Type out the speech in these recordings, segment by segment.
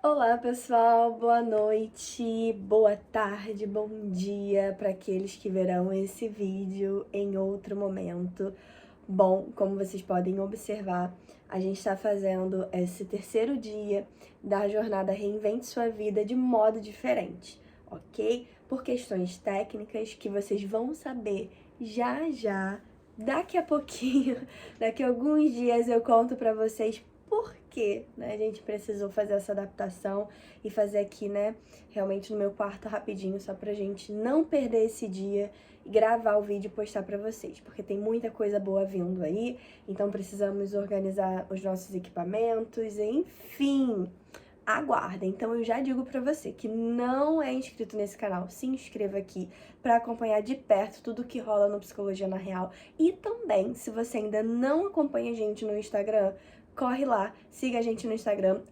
Olá, pessoal, boa noite, boa tarde, bom dia para aqueles que verão esse vídeo em outro momento. Bom, como vocês podem observar, a gente está fazendo esse terceiro dia da jornada Reinvente Sua Vida de modo diferente, ok? Por questões técnicas que vocês vão saber já já, daqui a pouquinho, daqui a alguns dias eu conto para vocês por que, né, a gente precisou fazer essa adaptação e fazer aqui, né, realmente no meu quarto rapidinho, só pra gente não perder esse dia e gravar o vídeo e postar pra vocês, porque tem muita coisa boa vindo aí, então precisamos organizar os nossos equipamentos, enfim, aguardem. Então eu já digo pra você que não é inscrito nesse canal, se inscreva aqui pra acompanhar de perto tudo que rola no Psicologia na Real. E também, se você ainda não acompanha a gente no Instagram, corre lá, siga a gente no Instagram,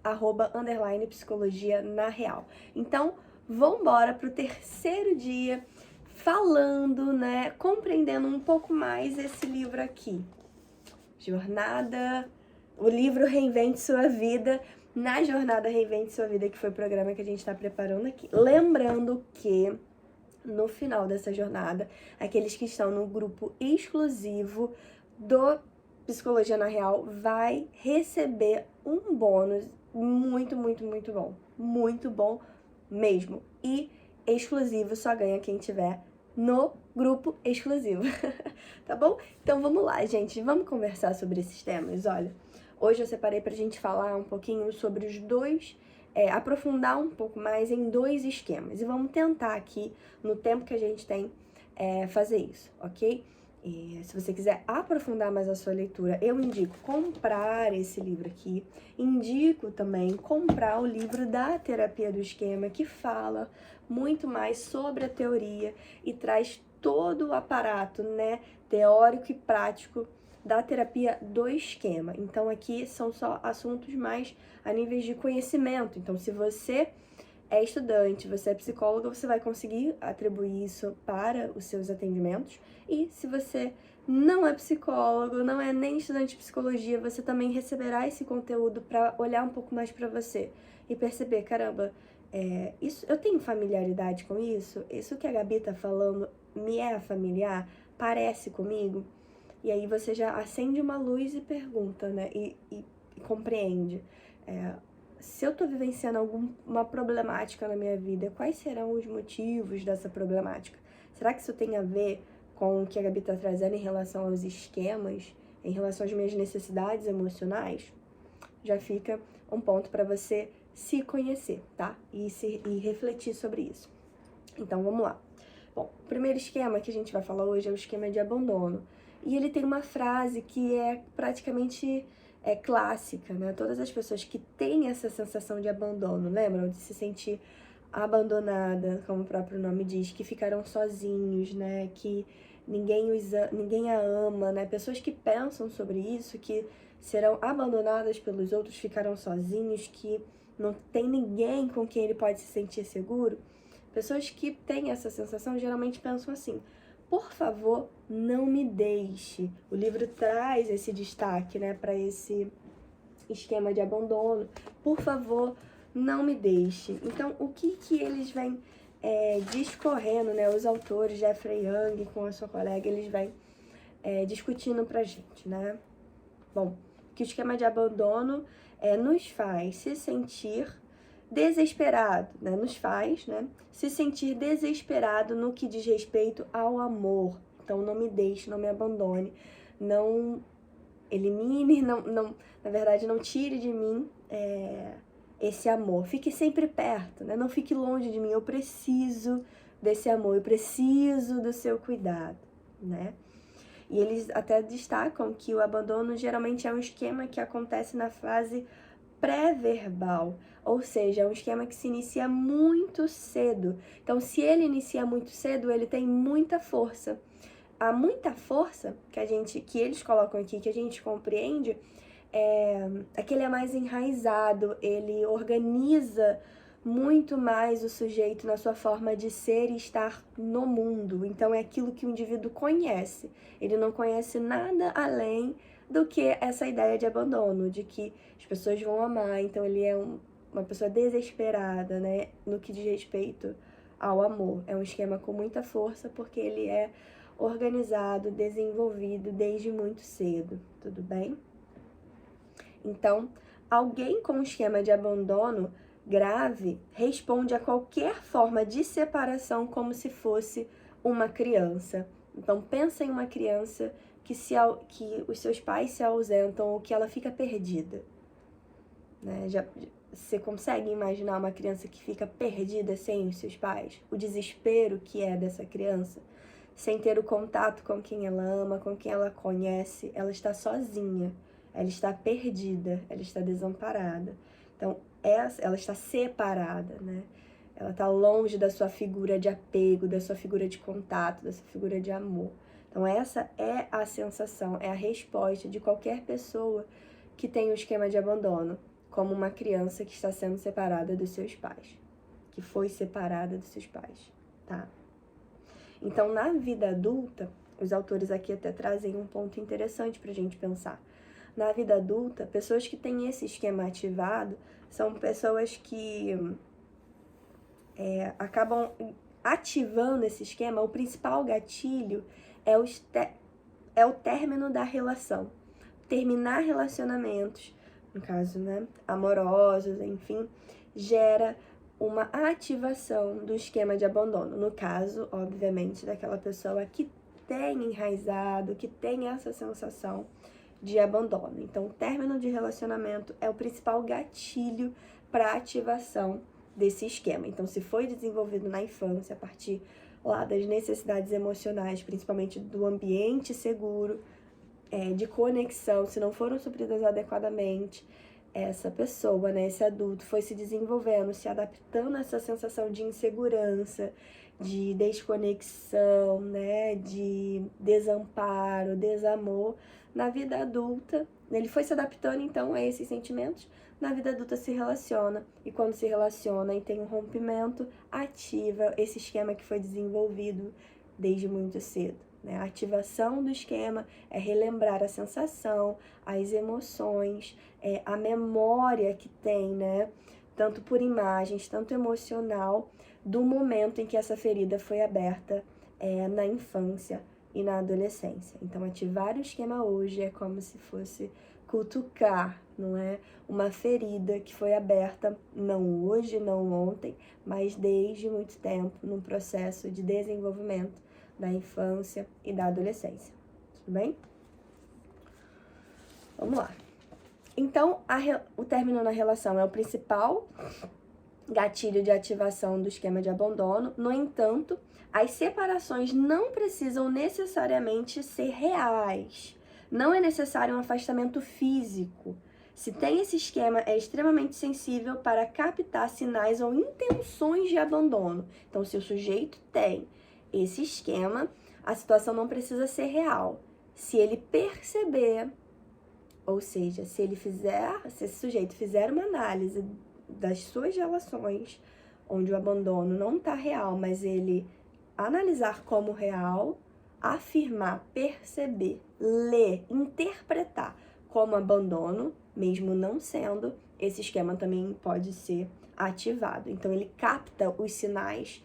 @_psicologia na real. Então, vambora pro terceiro dia falando, né, compreendendo um pouco mais esse livro aqui. O livro Reinvente Sua Vida, na Jornada Reinvente Sua Vida, que foi o programa que a gente tá preparando aqui. Lembrando que no final dessa jornada, aqueles que estão no grupo exclusivo do Psicologia na Real vai receber um bônus muito, muito, muito bom. Muito bom mesmo. E exclusivo só ganha quem tiver no grupo exclusivo. Tá bom? Então vamos lá, gente. Vamos conversar sobre esses temas. Olha, hoje eu separei pra gente falar um pouquinho sobre os dois, aprofundar um pouco mais em dois esquemas. E vamos tentar aqui, no tempo que a gente tem, fazer isso, ok? E se você quiser aprofundar mais a sua leitura, eu indico comprar esse livro aqui. Indico também comprar o livro da Terapia do Esquema, que fala muito mais sobre a teoria e traz todo o aparato, né, teórico e prático da terapia do esquema. Então aqui são só assuntos mais a níveis de conhecimento. Então se você é estudante, você é psicóloga, você vai conseguir atribuir isso para os seus atendimentos. E se você não é psicólogo, não é nem estudante de psicologia, você também receberá esse conteúdo para olhar um pouco mais para você e perceber, caramba, isso, eu tenho familiaridade com isso? Isso que a Gabi tá falando me é familiar? Parece comigo? E aí você já acende uma luz e pergunta, né? E compreende. Se eu tô vivenciando alguma problemática na minha vida, quais serão os motivos dessa problemática? Será que isso tem a ver com o que a Gabi tá trazendo em relação aos esquemas, em relação às minhas necessidades emocionais? Já fica um ponto para você se conhecer, tá? E refletir sobre isso. Então, vamos lá. Bom, o primeiro esquema que a gente vai falar hoje é o esquema de abandono. E ele tem uma frase que é praticamente clássica, né? Todas as pessoas que têm essa sensação de abandono, lembram? De se sentir abandonada, como o próprio nome diz, que ficaram sozinhos, né? Que ninguém a ama, né? Pessoas que pensam sobre isso, que serão abandonadas pelos outros, ficarão sozinhos, que não tem ninguém com quem ele pode se sentir seguro. Pessoas que têm essa sensação geralmente pensam assim: por favor, não me deixe. O livro traz esse destaque, né, para esse esquema de abandono. Por favor, não me deixe. Então, o que eles vêm discorrendo, né, os autores, Jeffrey Young com a sua colega, eles vêm discutindo pra gente, né? Bom, que o esquema de abandono nos faz se sentir desesperado, né? Nos faz, né, se sentir desesperado no que diz respeito ao amor. Então, não me deixe, não me abandone, não elimine, na verdade, não tire de mim esse amor. Fique sempre perto, né? Não fique longe de mim. Eu preciso desse amor, eu preciso do seu cuidado, né? E eles até destacam que o abandono geralmente é um esquema que acontece na fase pré-verbal, ou seja, é um esquema que se inicia muito cedo. Então, se ele inicia muito cedo, ele tem muita força. A muita força que eles colocam aqui, que a gente compreende, é que ele é mais enraizado, ele organiza muito mais o sujeito na sua forma de ser e estar no mundo. Então é aquilo que o indivíduo conhece. Ele não conhece nada além do que essa ideia de abandono, de que as pessoas vão amar. Então ele é uma pessoa desesperada, né, no que diz respeito ao amor. É um esquema com muita força porque ele é organizado, desenvolvido desde muito cedo, tudo bem? Então, alguém com um esquema de abandono grave responde a qualquer forma de separação como se fosse uma criança. Então, pensa em uma criança que os seus pais se ausentam ou que ela fica perdida. Né? Você consegue imaginar uma criança que fica perdida sem os seus pais? O desespero que é dessa criança? Sem ter o contato com quem ela ama, com quem ela conhece, ela está sozinha, ela está perdida, ela está desamparada. Então, ela está separada, né? Ela está longe da sua figura de apego, da sua figura de contato, da sua figura de amor. Então, essa é a sensação, é a resposta de qualquer pessoa que tem um esquema de abandono, como uma criança que está sendo separada dos seus pais, que foi separada dos seus pais, tá? Então, na vida adulta, os autores aqui até trazem um ponto interessante pra gente pensar. Na vida adulta, pessoas que têm esse esquema ativado são pessoas que acabam ativando esse esquema. O principal gatilho é o término da relação. Terminar relacionamentos, no caso, né, amorosos, enfim, gera uma ativação do esquema de abandono. No caso, obviamente, daquela pessoa que tem enraizado, que tem essa sensação de abandono. Então, o término de relacionamento é o principal gatilho para ativação desse esquema. Então, se foi desenvolvido na infância, a partir lá das necessidades emocionais, principalmente do ambiente seguro, de conexão, se não foram supridas adequadamente, essa pessoa, né, esse adulto foi se desenvolvendo, se adaptando a essa sensação de insegurança, de desconexão, né, de desamparo, desamor. Na vida adulta, ele foi se adaptando então a esses sentimentos. Na vida adulta se relaciona, e quando se relaciona e tem um rompimento, ativa esse esquema que foi desenvolvido desde muito cedo. A ativação do esquema é relembrar a sensação, as emoções, a memória que tem, né? Tanto por imagens, tanto emocional, do momento em que essa ferida foi aberta na infância e na adolescência. Então, ativar o esquema hoje é como se fosse cutucar, não é? Uma ferida que foi aberta não hoje, não ontem, mas desde muito tempo, num processo de desenvolvimento da infância e da adolescência. Tudo bem? Vamos lá. Então, o término na relação é o principal gatilho de ativação do esquema de abandono. No entanto, as separações não precisam necessariamente ser reais. Não é necessário um afastamento físico. Se tem esse esquema, é extremamente sensível para captar sinais ou intenções de abandono. Então, se o sujeito tem esse esquema, a situação não precisa ser real. Se ele perceber, ou seja, se esse sujeito fizer uma análise das suas relações, onde o abandono não está real, mas ele analisar como real, afirmar, perceber, ler, interpretar como abandono, mesmo não sendo, esse esquema também pode ser ativado. Então, ele capta os sinais,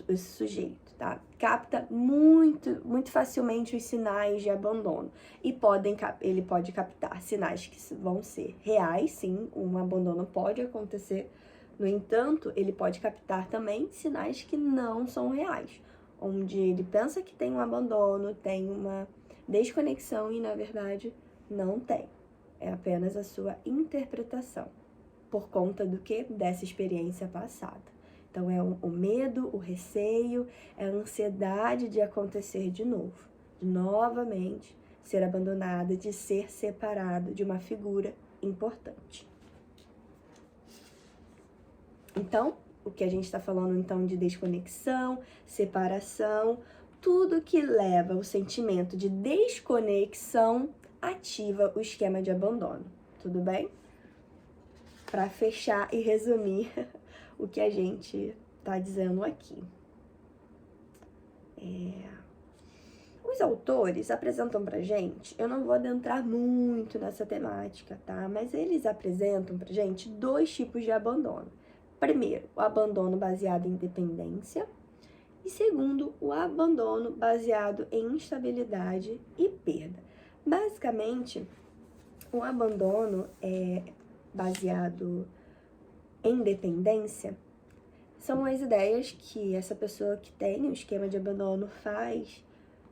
esse sujeito, tá? Capta muito facilmente os sinais de abandono. E ele pode captar sinais que vão ser reais, sim, um abandono pode acontecer. No entanto, ele pode captar também sinais que não são reais, onde ele pensa que tem um abandono, tem uma desconexão e, na verdade, não tem. É apenas a sua interpretação, por conta do que? Dessa experiência passada. Então, é o medo, o receio, é a ansiedade de acontecer de novo, de novamente ser abandonada, de ser separado de uma figura importante. Então, o que a gente está falando, então, de desconexão, separação, tudo que leva o sentimento de desconexão ativa o esquema de abandono. Tudo bem? Para fechar e resumir o que a gente está dizendo aqui. O Os autores apresentam pra gente, eu não vou adentrar muito nessa temática, tá? Mas eles apresentam pra gente 2 tipos de abandono. Primeiro, o abandono baseado em dependência. E segundo, o abandono baseado em instabilidade e perda. Basicamente, o abandono baseado em dependência são as ideias que essa pessoa que tem o esquema de abandono faz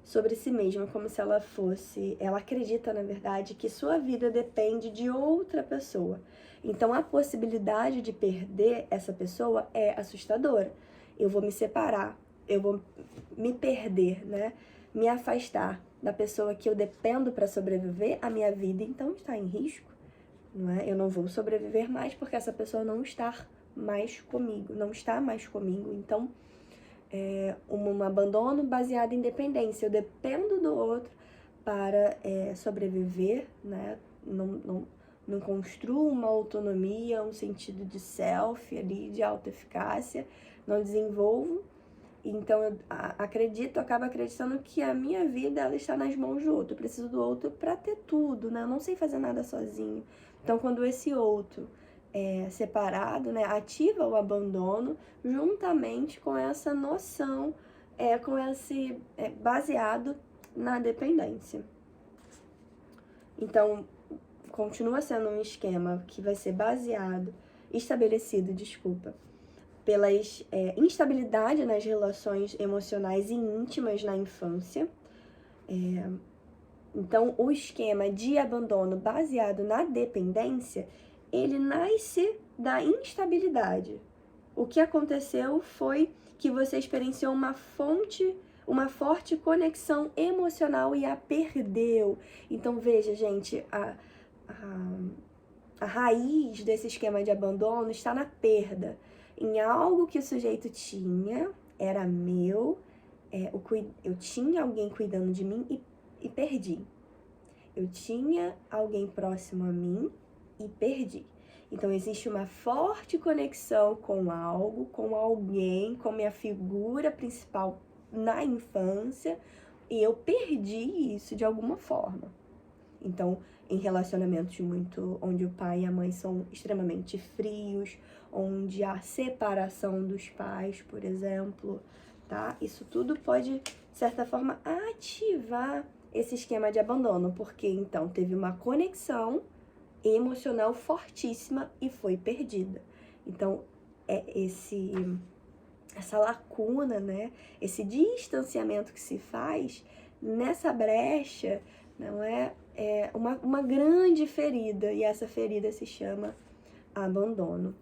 sobre si mesma, como se ela acredita, na verdade, que sua vida depende de outra pessoa. Então, a possibilidade de perder essa pessoa é assustadora. Eu vou me separar, eu vou me perder, né? Me afastar da pessoa que eu dependo para sobreviver, a minha vida então está em risco, não é? Eu não vou sobreviver mais porque essa pessoa não está mais comigo, então um abandono baseado em dependência. Eu dependo do outro para sobreviver, né? Não construo uma autonomia, um sentido de self ali, de autoeficácia, não desenvolvo. Então eu acabo acreditando que a minha vida ela está nas mãos do outro. Eu preciso do outro para ter tudo, né? Eu não sei fazer nada sozinho. Então quando esse outro separado, né, ativa o abandono juntamente com essa noção, com esse baseado na dependência. Então, continua sendo um esquema que vai ser estabelecido, pela instabilidade nas relações emocionais e íntimas na infância. Então, o esquema de abandono baseado na dependência, ele nasce da instabilidade. O que aconteceu foi que você experienciou uma forte conexão emocional e a perdeu. Então, veja, gente, a raiz desse esquema de abandono está na perda. Em algo que o sujeito tinha, era meu, eu tinha alguém cuidando de mim e perdi. Eu tinha alguém próximo a mim e perdi. Então, existe uma forte conexão com algo, com alguém, com minha figura principal na infância, e eu perdi isso de alguma forma. Então, em relacionamentos onde o pai e a mãe são extremamente frios, onde há separação dos pais, por exemplo, tá? Isso tudo pode, de certa forma, ativar esse esquema de abandono, porque então teve uma conexão emocional fortíssima e foi perdida. Então, essa lacuna, né? Esse distanciamento que se faz nessa brecha, não é uma grande ferida, e essa ferida se chama abandono.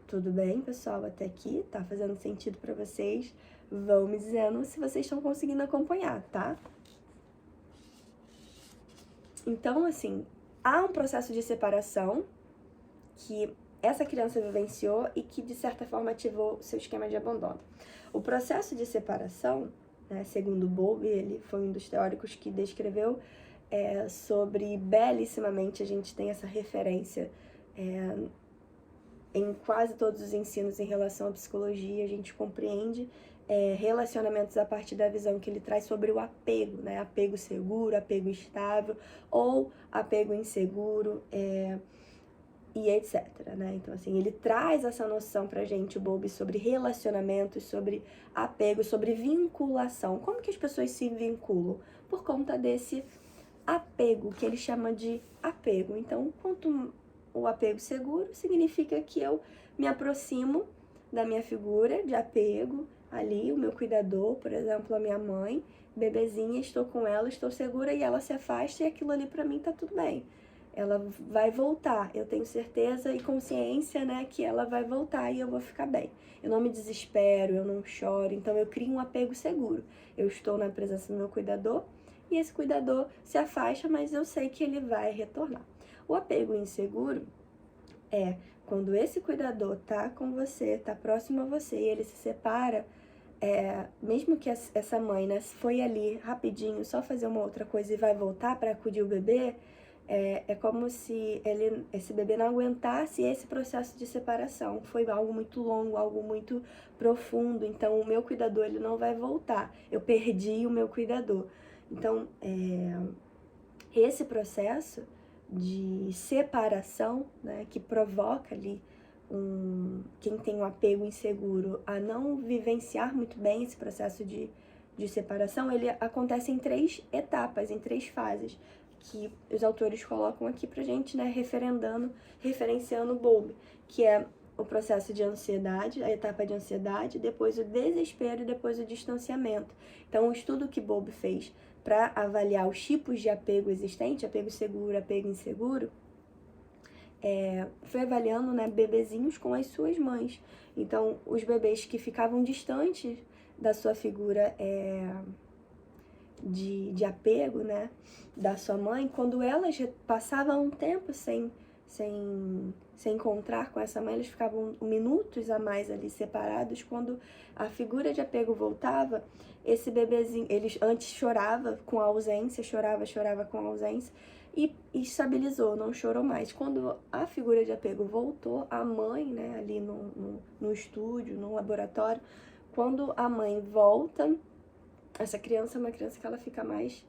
Tudo bem, pessoal? Até aqui tá fazendo sentido para vocês? Vão me dizendo se vocês estão conseguindo acompanhar, tá? Então, assim, há um processo de separação que essa criança vivenciou e que, de certa forma, ativou seu esquema de abandono. O processo de separação, né, segundo Bowlby, ele foi um dos teóricos que descreveu belíssimamente, a gente tem essa referência em quase todos os ensinos em relação à psicologia, a gente compreende relacionamentos a partir da visão que ele traz sobre o apego, né? Apego seguro, apego estável ou apego inseguro, e etc, né? Então, assim, ele traz essa noção pra gente, o Bowlby, sobre relacionamentos, sobre apego, sobre vinculação. Como que as pessoas se vinculam? Por conta desse apego, que ele chama de apego. Então, quanto o apego seguro significa que eu me aproximo da minha figura de apego, ali, o meu cuidador, por exemplo, a minha mãe, bebezinha, estou com ela, estou segura, e ela se afasta, e aquilo ali pra mim tá tudo bem. Ela vai voltar, eu tenho certeza e consciência, né, que ela vai voltar e eu vou ficar bem. Eu não me desespero, eu não choro, então eu crio um apego seguro. Eu estou na presença do meu cuidador e esse cuidador se afasta, mas eu sei que ele vai retornar. O apego inseguro é quando esse cuidador tá com você, tá próximo a você e ele se separa, mesmo que essa mãe, né, foi ali rapidinho, só fazer uma outra coisa e vai voltar para acudir o bebê, é como se esse bebê não aguentasse esse processo de separação. Foi algo muito longo, algo muito profundo. Então, o meu cuidador, ele não vai voltar. Eu perdi o meu cuidador. Então, esse processo de separação, né, que provoca ali quem tem um apego inseguro a não vivenciar muito bem esse processo de separação, ele acontece em 3 etapas, em 3 fases, que os autores colocam aqui pra gente, né, referenciando Bowlby, que é o processo de ansiedade, a etapa de ansiedade, depois o desespero e depois o distanciamento. Então, o estudo que Bowlby fez para avaliar os tipos de apego existente, apego seguro, apego inseguro, foi avaliando, né, bebezinhos com as suas mães. Então, os bebês que ficavam distantes da sua figura de apego, né, da sua mãe, quando elas passavam um tempo sem encontrar com essa mãe, eles ficavam minutos a mais ali separados. Quando a figura de apego voltava, esse bebezinho, ele antes chorava com a ausência, chorava com a ausência, e estabilizou, não chorou mais. Quando a figura de apego voltou, a mãe, né, ali no estúdio, no laboratório, quando a mãe volta, essa criança é uma criança que ela fica mais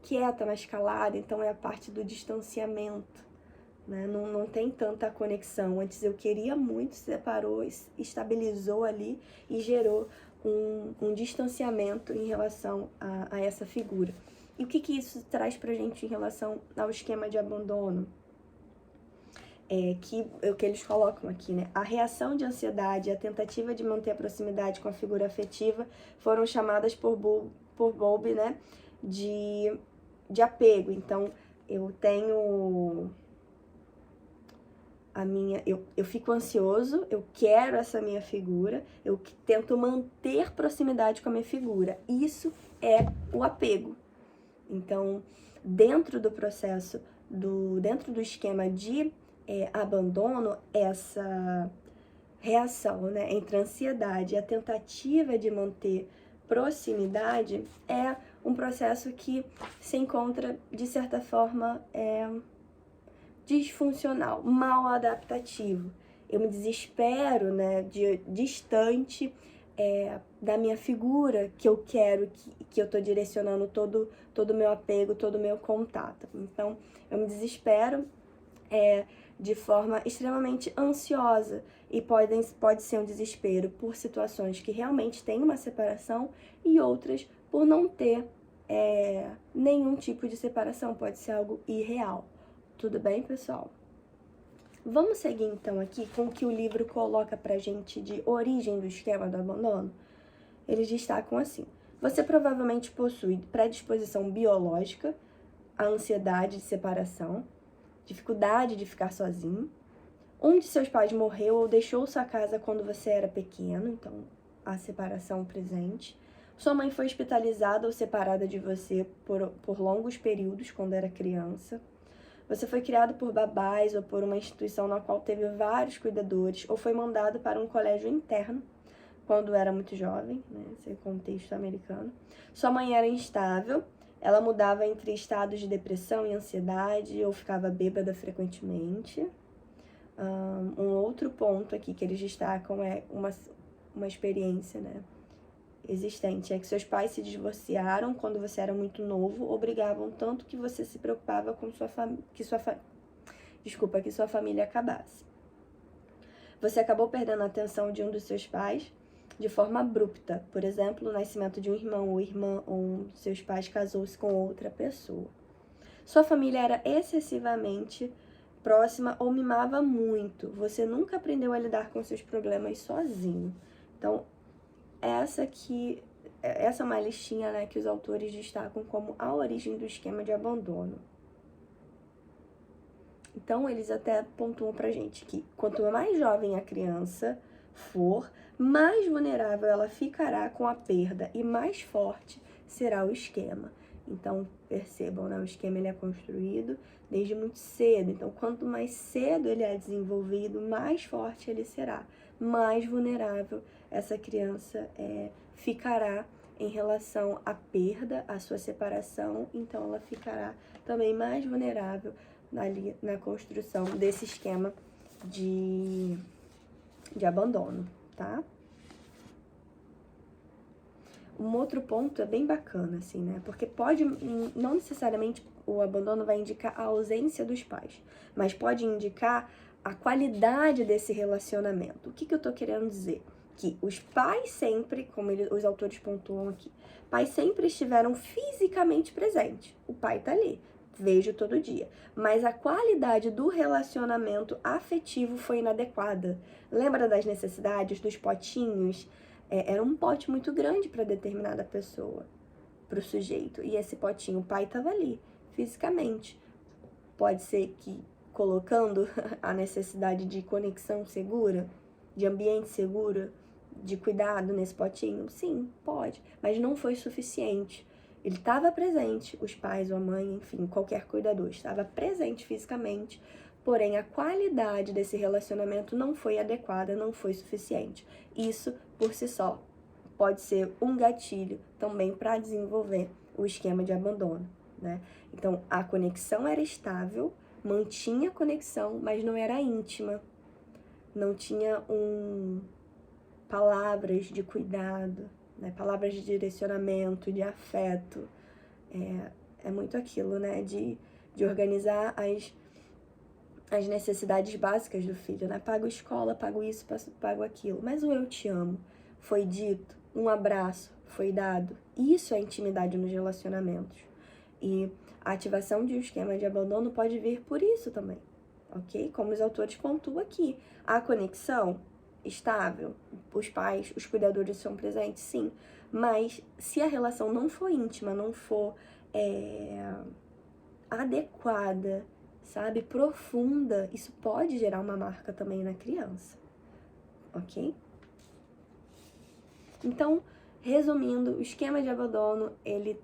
quieta, mais calada, então é a parte do distanciamento, né? Não tem tanta conexão. Antes eu queria muito, separou, estabilizou ali e gerou um distanciamento em relação a essa figura. E o que isso traz pra gente em relação ao esquema de abandono? Que é o que eles colocam aqui, né? A reação de ansiedade e a tentativa de manter a proximidade com a figura afetiva foram chamadas por Bowlby, né, de apego. Então, eu tenho eu fico ansioso, eu quero essa minha figura, eu tento manter proximidade com a minha figura. Isso é o apego. Então, dentro do processo, dentro do esquema de abandono, essa reação, né, entre a ansiedade e a tentativa de manter proximidade é um processo que se encontra, de certa forma, disfuncional, mal adaptativo. Eu me desespero, né, distante da minha figura que eu quero, que eu tô direcionando todo o meu apego, todo o meu contato. Então, eu me desespero de forma extremamente ansiosa, e pode ser um desespero por situações que realmente tem uma separação e outras por não ter nenhum tipo de separação, pode ser algo irreal. Tudo bem, pessoal? Vamos seguir então aqui com o que o livro coloca pra gente de origem do esquema do abandono? Eles destacam assim: você provavelmente possui predisposição biológica à ansiedade de separação, dificuldade de ficar sozinho. Um de seus pais morreu ou deixou sua casa quando você era pequeno, então a separação presente. Sua mãe foi hospitalizada ou separada de você por longos períodos quando era criança. Você foi criado por babás ou por uma instituição na qual teve vários cuidadores, ou foi mandado para um colégio interno quando era muito jovem, né? Esse é o contexto americano. Sua mãe era instável, ela mudava entre estados de depressão e ansiedade, ou ficava bêbada frequentemente. Um outro ponto aqui que eles destacam é uma experiência, né, existente, é que seus pais se divorciaram quando você era muito novo, obrigavam tanto que você se preocupava com que sua família acabasse. Você acabou perdendo a atenção de um dos seus pais de forma abrupta, por exemplo, o nascimento de um irmão ou irmã, ou um de seus pais casou-se com outra pessoa. Sua família era excessivamente próxima ou mimava muito. Você nunca aprendeu a lidar com seus problemas sozinho. Então, essa é uma listinha, né, que os autores destacam como a origem do esquema de abandono. Então, eles até pontuam pra gente que quanto mais jovem a criança for, mais vulnerável ela ficará com a perda e mais forte será o esquema. Então, percebam, né, o esquema ele é construído desde muito cedo. Então, quanto mais cedo ele é desenvolvido, mais forte ele será, mais vulnerável essa criança ficará em relação à perda, à sua separação. Então, ela ficará também mais vulnerável ali na construção desse esquema de abandono, tá? um outro ponto é bem bacana, assim, né? Porque pode, não necessariamente o abandono vai indicar a ausência dos pais, mas pode indicar a qualidade desse relacionamento. O que eu tô querendo dizer? Que os pais sempre, como os autores pontuam aqui, pais sempre estiveram fisicamente presentes. O pai tá ali, vejo todo dia. Mas a qualidade do relacionamento afetivo foi inadequada. Lembra das necessidades, dos potinhos? Era um pote muito grande para determinada pessoa, para o sujeito. E esse potinho, o pai estava ali, fisicamente. Pode ser que colocando a necessidade de conexão segura, de ambiente seguro, de cuidado nesse potinho? Sim, pode, mas não foi suficiente. Ele estava presente, os pais ou a mãe, enfim, qualquer cuidador, estava presente fisicamente, porém a qualidade desse relacionamento não foi adequada, não foi suficiente. Isso, por si só, pode ser um gatilho também para desenvolver o esquema de abandono, né? Então, a conexão era estável, mantinha a conexão, mas não era íntima, não tinha palavras de cuidado, né? Palavras de direcionamento, de afeto. É muito aquilo, né? De organizar as necessidades básicas do filho, né? Pago escola, pago isso, pago aquilo. Mas o eu te amo foi dito, um abraço foi dado. Isso é intimidade nos relacionamentos. E a ativação de um esquema de abandono pode vir por isso também, ok? Como os autores pontuam aqui. A conexão estável, os pais, os cuidadores são presentes, sim. Mas se a relação não for íntima, não for adequada, sabe, profunda, isso pode gerar uma marca também na criança, ok? Então, resumindo, o esquema de abandono, ele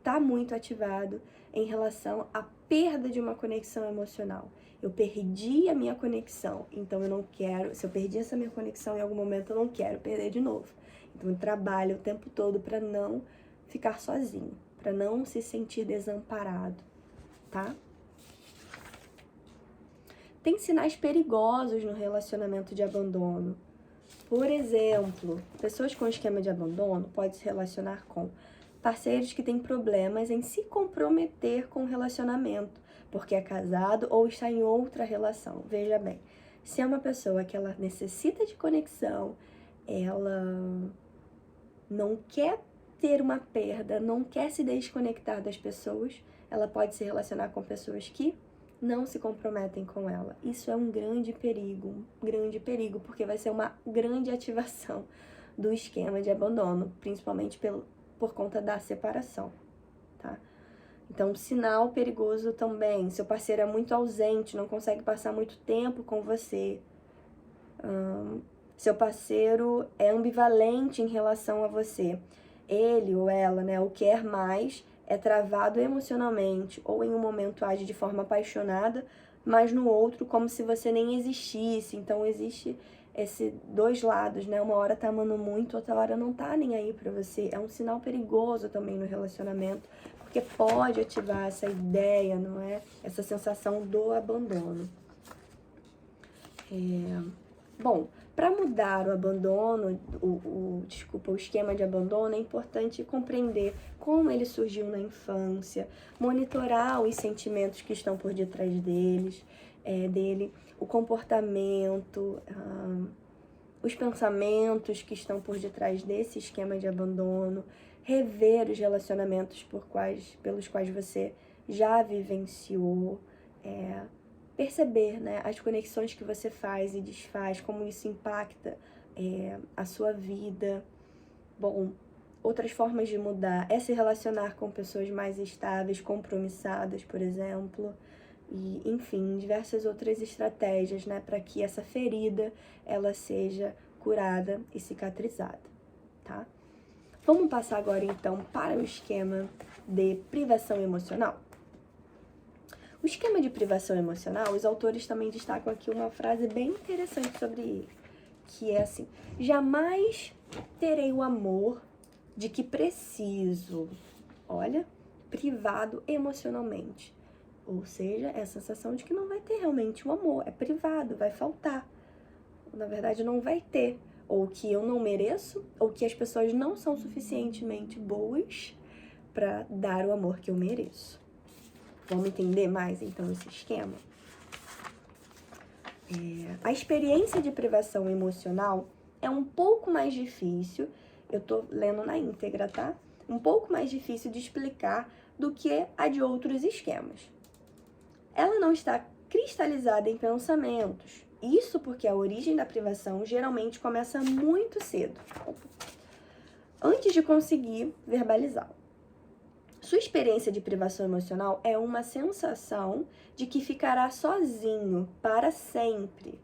tá muito ativado em relação à perda de uma conexão emocional. Eu perdi a minha conexão, então eu não quero, se eu perdi essa minha conexão em algum momento, eu não quero perder de novo. Então eu trabalho o tempo todo para não ficar sozinho, para não se sentir desamparado, tá? Tem sinais perigosos no relacionamento de abandono. Por exemplo, pessoas com esquema de abandono podem se relacionar com parceiros que têm problemas em se comprometer com o relacionamento, porque é casado ou está em outra relação. Veja bem, se é uma pessoa que ela necessita de conexão, ela não quer ter uma perda, não quer se desconectar das pessoas, ela pode se relacionar com pessoas que não se comprometem com ela. Isso é um grande perigo, porque vai ser uma grande ativação do esquema de abandono, principalmente por conta da separação, tá? Então, sinal perigoso também, seu parceiro é muito ausente, não consegue passar muito tempo com você, seu parceiro é ambivalente em relação a você, ele ou ela, né, o quer mais, é travado emocionalmente, ou em um momento age de forma apaixonada, mas no outro como se você nem existisse. Então existe esses dois lados, né? Uma hora tá amando muito, outra hora não tá nem aí pra você. É um sinal perigoso também no relacionamento, porque pode ativar essa ideia, não é? Essa sensação do abandono. Bom, para mudar o abandono, o esquema de abandono, é importante compreender como ele surgiu na infância, monitorar os sentimentos que estão por detrás dele, o comportamento, os pensamentos que estão por detrás desse esquema de abandono, rever os relacionamentos pelos quais você já vivenciou, perceber, né, as conexões que você faz e desfaz, como isso impacta a sua vida. Bom, outras formas de mudar é se relacionar com pessoas mais estáveis, compromissadas, por exemplo, e, enfim, diversas outras estratégias, né, para que essa ferida ela seja curada e cicatrizada, tá? Vamos passar agora, então, para o esquema de privação emocional. O esquema de privação emocional, os autores também destacam aqui uma frase bem interessante sobre ele, que é assim: jamais terei o amor de que preciso. Olha, privado emocionalmente. Ou seja, é a sensação de que não vai ter realmente um amor, é privado, vai faltar. Na verdade, não vai ter, ou que eu não mereço, ou que as pessoas não são suficientemente boas para dar o amor que eu mereço. Vamos entender mais, então, esse esquema? A experiência de privação emocional é um pouco mais difícil, eu tô lendo na íntegra, tá? Um pouco mais difícil de explicar do que a de outros esquemas. Ela não está cristalizada em pensamentos. Isso porque a origem da privação geralmente começa muito cedo, antes de conseguir verbalizá-la. Sua experiência de privação emocional é uma sensação de que ficará sozinho para sempre,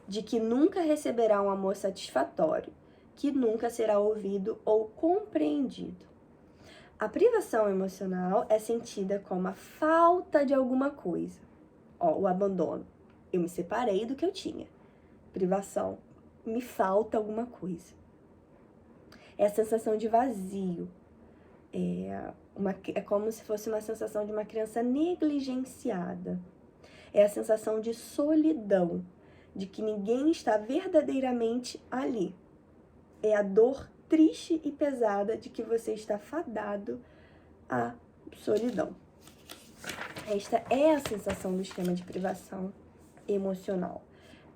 de que nunca receberá um amor satisfatório, que nunca será ouvido ou compreendido. A privação emocional é sentida como a falta de alguma coisa. O abandono. Eu me separei do que eu tinha. Privação. Me falta alguma coisa. É a sensação de vazio. É como se fosse uma sensação de uma criança negligenciada. É a sensação de solidão, de que ninguém está verdadeiramente ali. É a dor triste e pesada de que você está fadado à solidão. Esta é a sensação do esquema de privação emocional.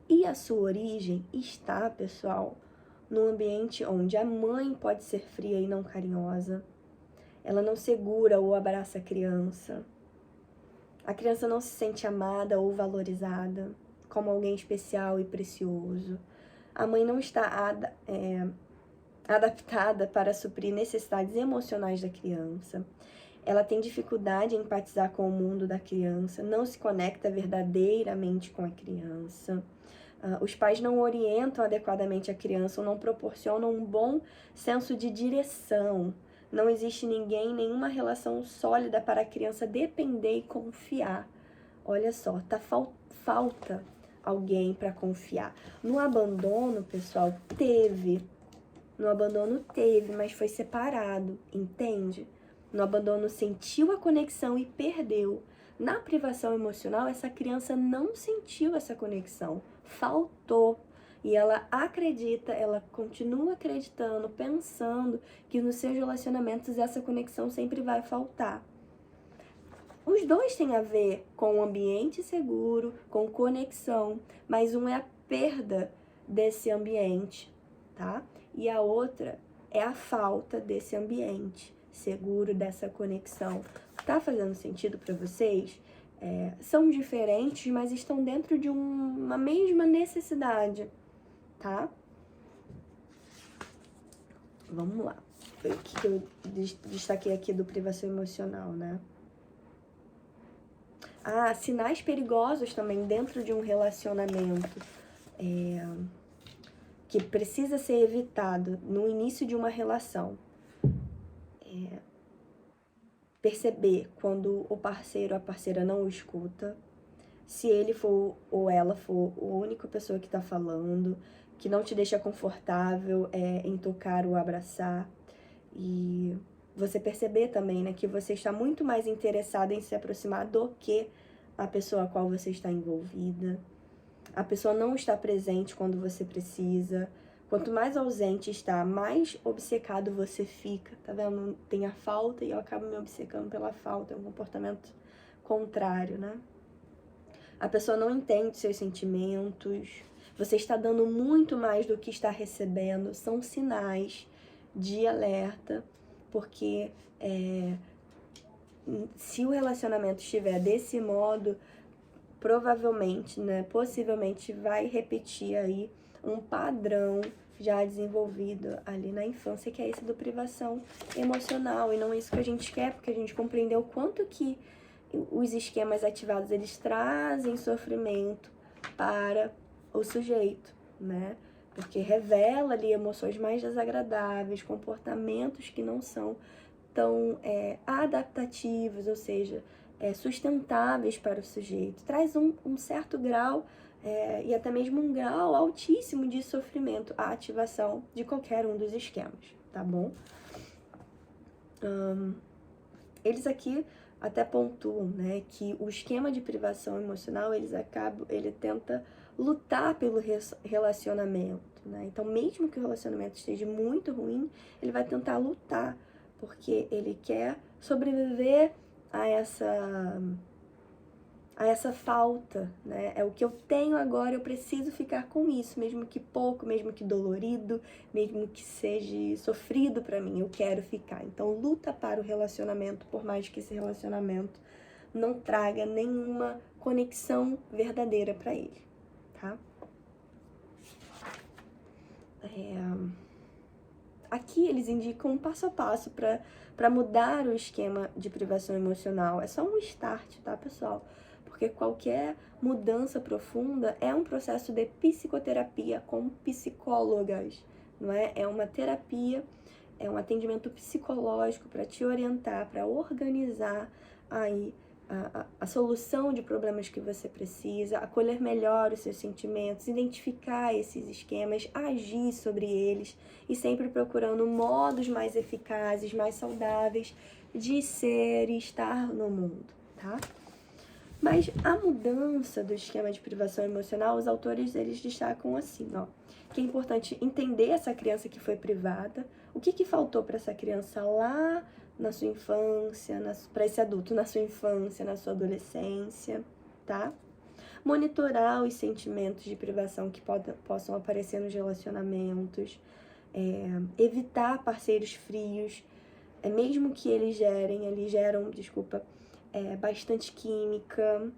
E a sua origem está, pessoal, num ambiente onde a mãe pode ser fria e não carinhosa. Ela não segura ou abraça a criança. A criança não se sente amada ou valorizada como alguém especial e precioso. A mãe não está adaptada para suprir necessidades emocionais da criança. Ela tem dificuldade em empatizar com o mundo da criança, não se conecta verdadeiramente com a criança. Os pais não orientam adequadamente a criança ou não proporcionam um bom senso de direção. Não existe nenhuma relação sólida para a criança depender e confiar. Olha só, falta alguém para confiar. No abandono, pessoal, mas foi separado, entende? No abandono sentiu a conexão e perdeu. Na privação emocional, essa criança não sentiu essa conexão, faltou. E ela continua acreditando, pensando que nos seus relacionamentos essa conexão sempre vai faltar. Os dois têm a ver com um ambiente seguro, com conexão, mas um é a perda desse ambiente, tá? E a outra é a falta desse ambiente seguro, dessa conexão. Tá fazendo sentido para vocês? São diferentes, mas estão dentro de uma mesma necessidade, tá? Vamos lá. O que eu destaquei aqui do privação emocional, né? Sinais perigosos também dentro de um relacionamento que precisa ser evitado no início de uma relação. Perceber quando o parceiro ou a parceira não o escuta, se ele for ou ela for a única pessoa que está falando, que não te deixa confortável em tocar ou abraçar. E você perceber também, né, que você está muito mais interessado em se aproximar do que a pessoa a qual você está envolvida. A pessoa não está presente quando você precisa. Quanto mais ausente está, mais obcecado você fica, tá vendo? Tem a falta e eu acabo me obcecando pela falta, é um comportamento contrário, né? A pessoa não entende seus sentimentos, você está dando muito mais do que está recebendo, são sinais de alerta, porque se o relacionamento estiver desse modo, provavelmente, né, possivelmente vai repetir aí um padrão já desenvolvido ali na infância, que é esse do privação emocional, e não é isso que a gente quer, porque a gente compreendeu o quanto que os esquemas ativados, eles trazem sofrimento para o sujeito, né? Porque revela ali emoções mais desagradáveis, comportamentos que não são tão adaptativos, ou seja, sustentáveis para o sujeito. Traz um certo grau e até mesmo um grau altíssimo de sofrimento à ativação de qualquer um dos esquemas, tá bom? Eles aqui até pontuam, né, que o esquema de privação emocional, ele tenta lutar pelo relacionamento, né? Então, mesmo que o relacionamento esteja muito ruim, ele vai tentar lutar, porque ele quer sobreviver a essa falta, né? É o que eu tenho agora, eu preciso ficar com isso, mesmo que pouco, mesmo que dolorido, mesmo que seja sofrido pra mim, eu quero ficar. Então, luta para o relacionamento, por mais que esse relacionamento não traga nenhuma conexão verdadeira pra ele, tá? Aqui eles indicam um passo a passo para mudar o esquema de privação emocional. É só um start, tá, pessoal? Porque qualquer mudança profunda é um processo de psicoterapia com psicólogas, não é? É uma terapia, é um atendimento psicológico para te orientar, para organizar aí a solução de problemas que você precisa, acolher melhor os seus sentimentos, identificar esses esquemas, agir sobre eles e sempre procurando modos mais eficazes, mais saudáveis de ser e estar no mundo, tá? Mas a mudança do esquema de privação emocional, os autores eles destacam assim, ó, que é importante entender essa criança que foi privada, o que faltou para essa criança lá na sua infância, para esse adulto na sua infância, na sua adolescência, tá? Monitorar os sentimentos de privação que possam aparecer nos relacionamentos, evitar parceiros frios, mesmo que eles geram, bastante química.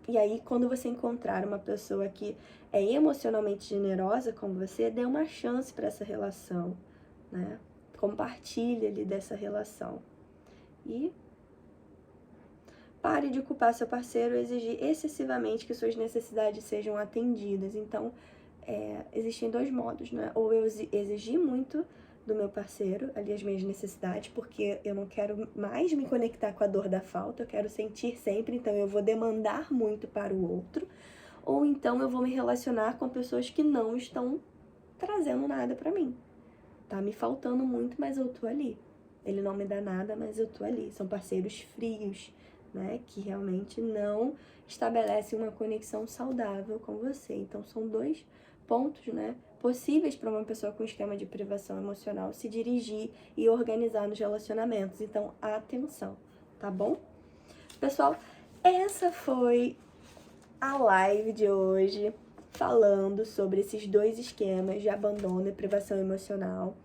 E aí, quando você encontrar uma pessoa que é emocionalmente generosa com você, dê uma chance para essa relação, né? Compartilhe ali dessa relação. E pare de culpar seu parceiro e exigir excessivamente que suas necessidades sejam atendidas. Então, existem dois modos, né? Ou eu exigir muito do meu parceiro, ali as minhas necessidades, porque eu não quero mais me conectar com a dor da falta, eu quero sentir sempre, então eu vou demandar muito para o outro, ou então eu vou me relacionar com pessoas que não estão trazendo nada para mim. Tá me faltando muito, mas eu tô ali. Ele não me dá nada, mas eu tô ali. São parceiros frios, né? Que realmente não estabelecem uma conexão saudável com você. Então, são dois pontos, né? Possíveis para uma pessoa com esquema de privação emocional se dirigir e organizar nos relacionamentos. Então, atenção, tá bom? Pessoal, essa foi a live de hoje falando sobre esses dois esquemas de abandono e privação emocional.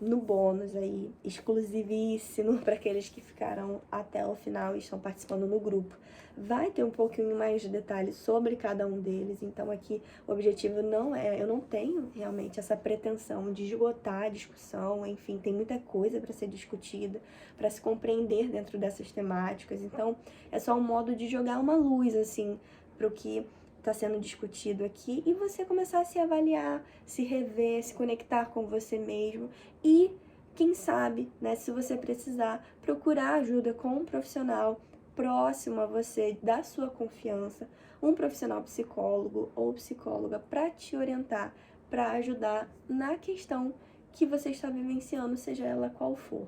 No bônus aí, exclusivíssimo para aqueles que ficaram até o final e estão participando no grupo. Vai ter um pouquinho mais de detalhes sobre cada um deles, então aqui o objetivo não é, eu não tenho realmente essa pretensão de esgotar a discussão, enfim, tem muita coisa para ser discutida, para se compreender dentro dessas temáticas, então é só um modo de jogar uma luz, assim, para o que está sendo discutido aqui e você começar a se avaliar, se rever, se conectar com você mesmo e, quem sabe, né, se você precisar, procurar ajuda com um profissional próximo a você, da sua confiança, um profissional psicólogo ou psicóloga para te orientar, para ajudar na questão que você está vivenciando, seja ela qual for.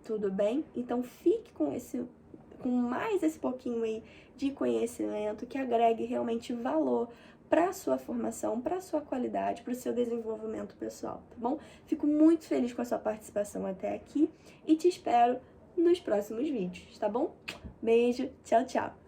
Tudo bem? Então fique com mais esse pouquinho aí de conhecimento que agregue realmente valor para a sua formação, para a sua qualidade, para o seu desenvolvimento pessoal, tá bom? Fico muito feliz com a sua participação até aqui e te espero nos próximos vídeos, tá bom? Beijo, tchau, tchau!